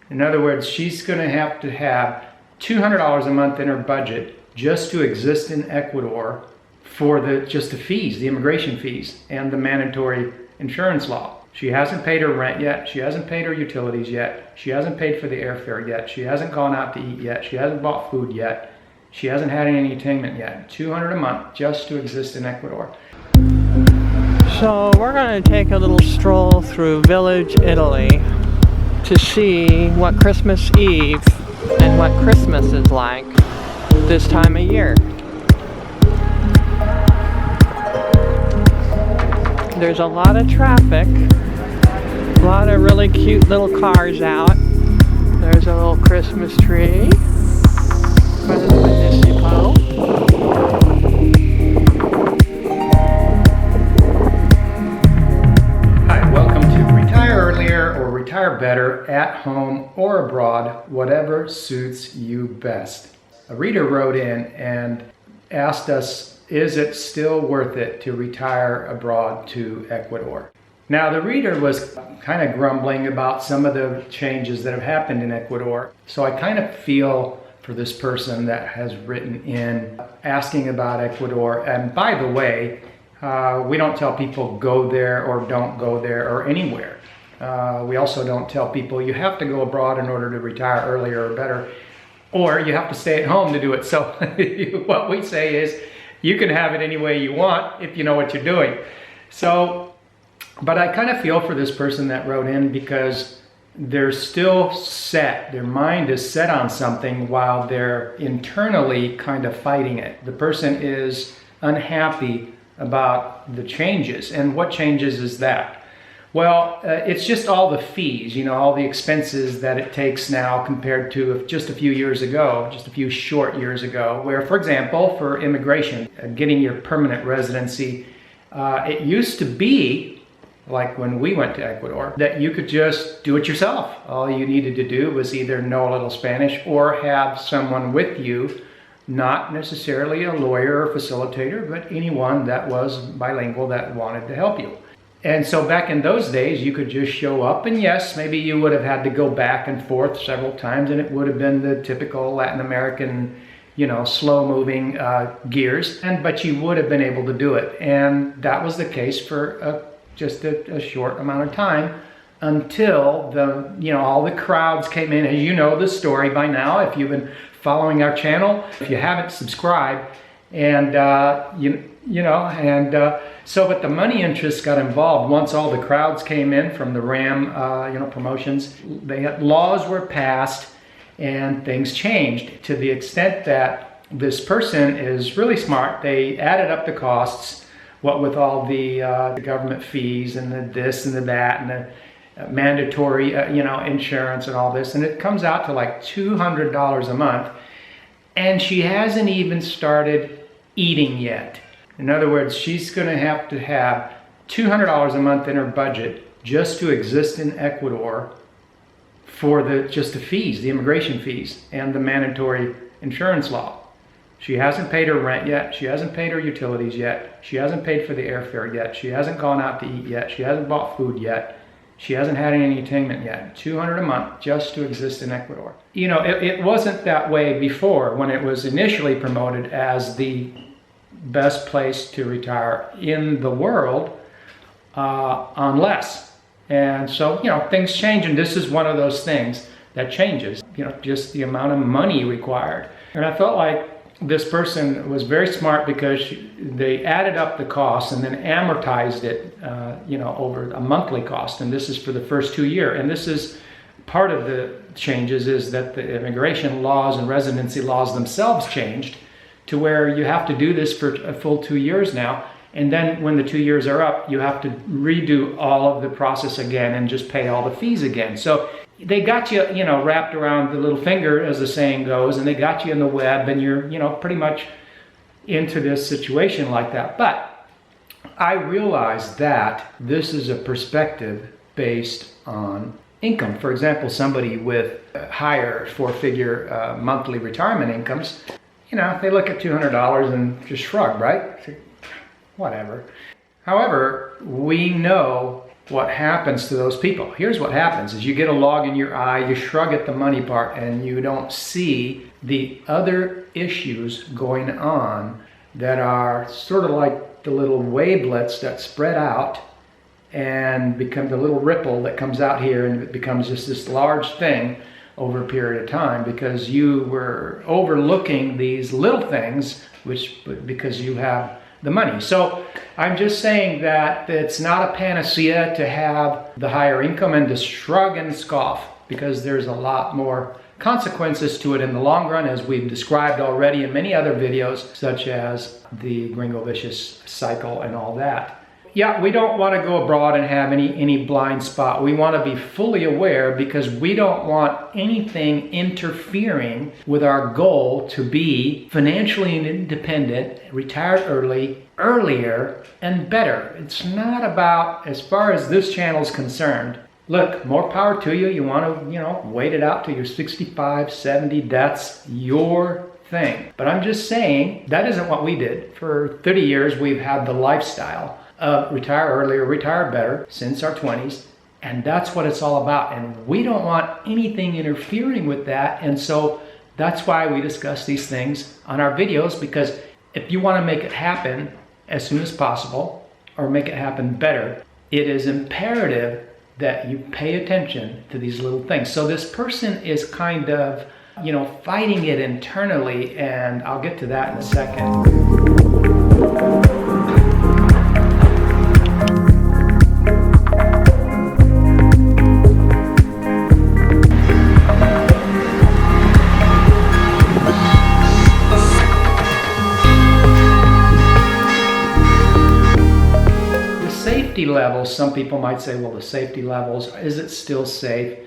In other words, she's going to have $200 a month in her budget just to exist in Ecuador for just the fees, the immigration fees, and the mandatory insurance law. She hasn't paid her rent yet. She hasn't paid her utilities yet. She hasn't paid for the airfare yet. She hasn't gone out to eat yet. She hasn't bought food yet. She hasn't had any entertainment yet. $200 a month just to exist in Ecuador. So we're going to take a little stroll through Village, Italy to see what Christmas Eve and what Christmas is like this time of year. There's a lot of traffic, a lot of really cute little cars out. There's a little Christmas tree for the municipal. Hi, welcome to Retire Earlier or Retire Better, at home or abroad, whatever suits you best. A reader wrote in and asked us, is it still worth it to retire abroad to Ecuador? Now, the reader was kind of grumbling about some of the changes that have happened in Ecuador. So I kind of feel for this person that has written in asking about Ecuador. And by the way, we don't tell people go there or don't go there or anywhere. We also don't tell people you have to go abroad in order to retire earlier or better, or you have to stay at home to do it. So what we say is, you can have it any way you want if you know what you're doing. So, but I kind of feel for this person that wrote in because they're still set. Their mind is set on something while they're internally kind of fighting it. The person is unhappy about the changes. And what changes is that? Well, it's just all the fees, all the expenses that it takes now compared to just a few years ago, just a few short years ago, where, for example, for immigration, getting your permanent residency, it used to be, like when we went to Ecuador, that you could just do it yourself. All you needed to do was either know a little Spanish or have someone with you, not necessarily a lawyer or facilitator, but anyone that was bilingual that wanted to help you. And so back in those days, you could just show up, and yes, maybe you would have had to go back and forth several times, and it would have been the typical Latin American, slow-moving gears, but you would have been able to do it. And that was the case for just a short amount of time until all the crowds came in. As you know the story by now, if you've been following our channel, if you haven't subscribed, and but the money interests got involved once all the crowds came in from the RAM, promotions. Laws were passed and things changed to the extent that this person is really smart. They added up the costs, what with all the government fees and the this and the that and the mandatory, insurance and all this, and it comes out to like $200 a month, and she hasn't even started eating yet. In other words, she's going to have $200 a month in her budget just to exist in Ecuador for just the fees, the immigration fees, and the mandatory insurance law. She hasn't paid her rent yet. She hasn't paid her utilities yet. She hasn't paid for the airfare yet. She hasn't gone out to eat yet. She hasn't bought food yet. She hasn't had any entertainment yet. $200 a month just to exist in Ecuador. It wasn't that way before when it was initially promoted as the best place to retire in the world, unless. And so, things change, and this is one of those things that changes, just the amount of money required. And I felt like this person was very smart because they added up the costs and then amortized it, over a monthly cost. And this is for the first 2 years. And this is part of the changes is that the immigration laws and residency laws themselves changed to where you have to do this for a full 2 years now. And then when the 2 years are up, you have to redo all of the process again and just pay all the fees again. So they got you, wrapped around the little finger, as the saying goes, and they got you in the web, and you're, pretty much into this situation like that. But I realize that this is a perspective based on income. For example, somebody with higher four-figure monthly retirement incomes, they look at $200 and just shrug, right? Whatever. However, we know what happens to those people. Here's what happens is you get a log in your eye, you shrug at the money part, and you don't see the other issues going on that are sort of like the little wavelets that spread out and become the little ripple that comes out here, and it becomes just this large thing over a period of time because you were overlooking these little things because you have the money. So I'm just saying that it's not a panacea to have the higher income and to shrug and scoff, because there's a lot more consequences to it in the long run, as we've described already in many other videos, such as the Gringo vicious cycle and all that. Yeah, we don't want to go abroad and have any blind spot. We want to be fully aware, because we don't want anything interfering with our goal to be financially independent, retired early, earlier, and better. It's not about, as far as this channel is concerned, look, more power to you. You want to, wait it out till you're 65, 70. That's your thing. But I'm just saying that isn't what we did. For 30 years, we've had the lifestyle of retire earlier, retire better since our 20s. And that's what it's all about. And we don't want anything interfering with that. And so that's why we discuss these things on our videos, because if you want to make it happen as soon as possible, or make it happen better, it is imperative that you pay attention to these little things. So this person is kind of, fighting it internally, and I'll get to that in a second. Levels, some people might say, well, the safety levels, is it still safe?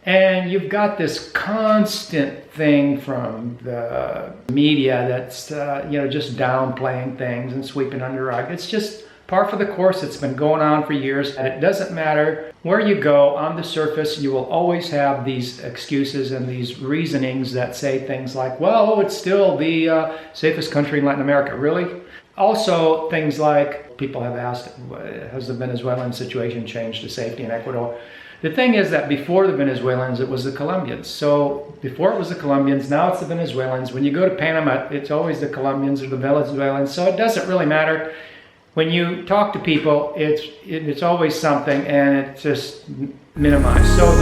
And you've got this constant thing from the media that's just downplaying things and sweeping under the rug. It's just par for the course. It's been going on for years, and it doesn't matter where you go on the surface, you will always have these excuses and these reasonings that say things like, well, it's still the safest country in Latin America. Really? Also, things like, people have asked, has the Venezuelan situation changed the safety in Ecuador? The thing is that before the Venezuelans, it was the Colombians. So before it was the Colombians, now it's the Venezuelans. When you go to Panama, it's always the Colombians or the Venezuelans. So it doesn't really matter. When you talk to people, it's always something, and it's just minimized. So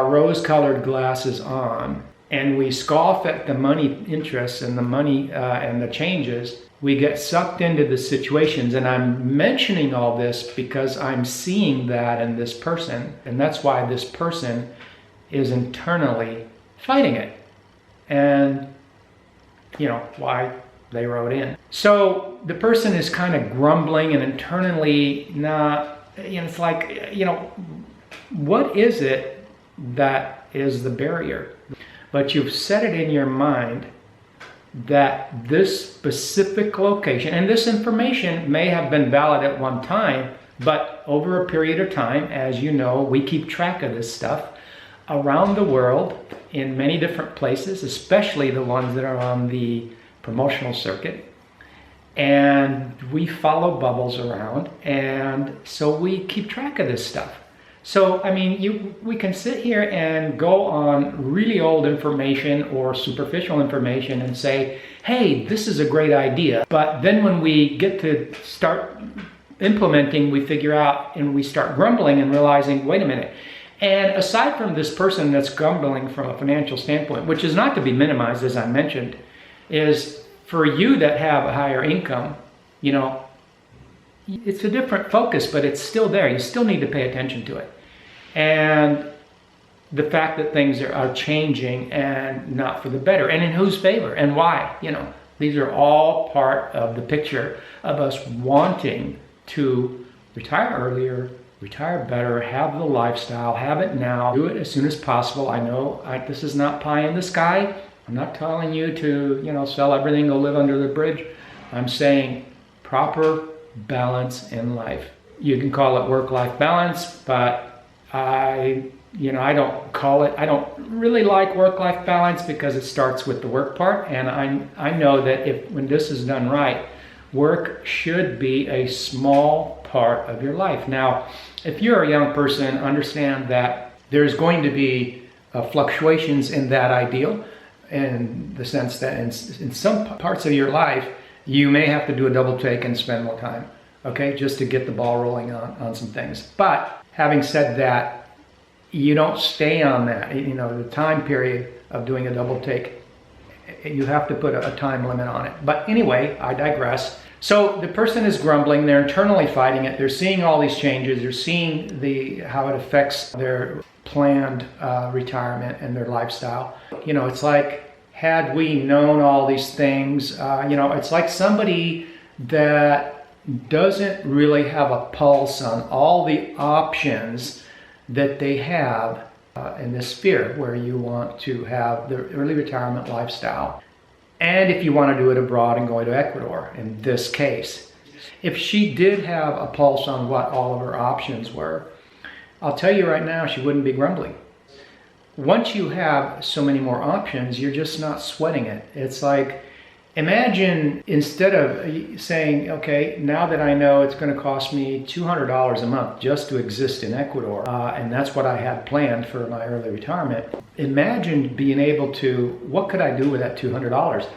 rose-colored glasses on and we scoff at the money interests and the money and the changes, we get sucked into the situations. And I'm mentioning all this because I'm seeing that in this person, and that's why this person is internally fighting it, and why they wrote in. So the person is kind of grumbling and internally not, it's like, what is it that is the barrier? But you've set it in your mind that this specific location, and this information may have been valid at one time, but over a period of time, as you know, we keep track of this stuff around the world in many different places, especially the ones that are on the promotional circuit. And we follow bubbles around, and so we keep track of this stuff. So, I mean, we can sit here and go on really old information or superficial information and say, hey, this is a great idea. But then when we get to start implementing, we figure out and we start grumbling and realizing, wait a minute. And aside from this person that's grumbling from a financial standpoint, which is not to be minimized, as I mentioned, is for you that have a higher income, it's a different focus, but it's still there. You still need to pay attention to it. And the fact that things are changing and not for the better, and in whose favor and why, these are all part of the picture of us wanting to retire earlier, Retire better, have the lifestyle, have it now, do it as soon as possible. I know this is not pie in the sky. I'm not telling you to, sell everything, go live under the bridge. I'm saying proper balance in life. You can call it work-life balance, but I don't really like work-life balance because it starts with the work part. And I know that when this is done right, work should be a small part of your life. Now, if you're a young person, understand that there's going to be fluctuations in that ideal, in the sense that in some parts of your life, you may have to do a double take and spend more time, okay, just to get the ball rolling on some things. But having said that, you don't stay on that. The time period of doing a double take, you have to put a time limit on it. But anyway, I digress. So the person is grumbling, they're internally fighting it, they're seeing all these changes, they're seeing how it affects their planned retirement and their lifestyle. It's like, had we known all these things, it's like somebody that doesn't really have a pulse on all the options that they have in this sphere where you want to have the early retirement lifestyle. And if you want to do it abroad and going to Ecuador, in this case. If she did have a pulse on what all of her options were, I'll tell you right now, she wouldn't be grumbling. Once you have so many more options, you're just not sweating it. It's like, imagine instead of saying, okay, now that I know it's going to cost me $200 a month just to exist in Ecuador, and that's what I had planned for my early retirement, imagine being able to, what could I do with that $200?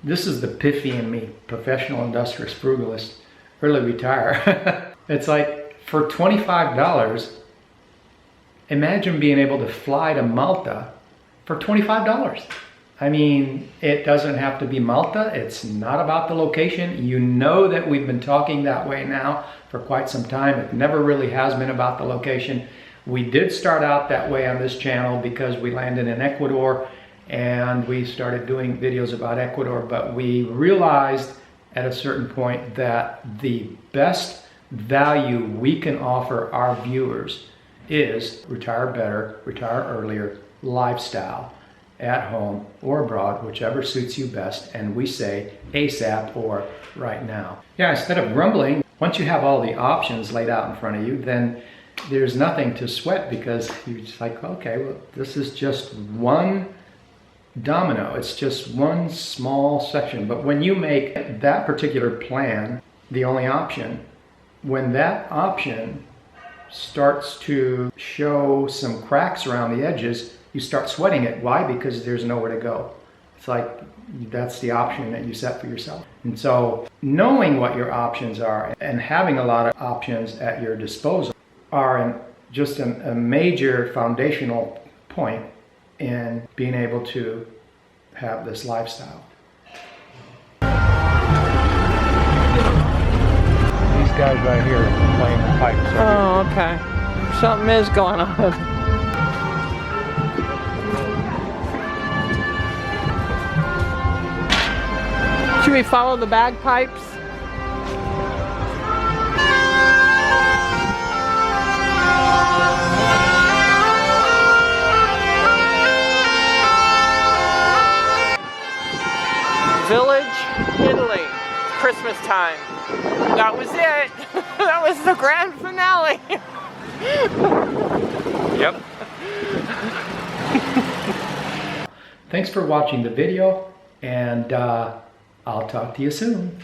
This is the piffy in me, professional industrious frugalist, early retire. It's like, for $25, imagine being able to fly to Malta for $25. I mean, it doesn't have to be Malta. It's not about the location. You know that we've been talking that way now for quite some time. It never really has been about the location. We did start out that way on this channel because we landed in Ecuador and we started doing videos about Ecuador, but we realized at a certain point that the best value we can offer our viewers is retire better, retire earlier, lifestyle, at home or abroad, whichever suits you best, and we say ASAP or right now. Yeah, instead of grumbling, once you have all the options laid out in front of you, then there's nothing to sweat because you're just like, okay, well, this is just one domino. It's just one small section. But when you make that particular plan the only option, when that option starts to show some cracks around the edges, you start sweating it. Why? Because there's nowhere to go. It's like that's the option that you set for yourself. And so knowing what your options are and having a lot of options at your disposal are just a major foundational point in being able to have this lifestyle. These guys right here are playing the pipes. Oh, okay. Something is going on. Should we follow the bagpipes? Village, Italy, Christmas time. That was it. That was the grand finale. Yep. Thanks for watching the video, and I'll talk to you soon.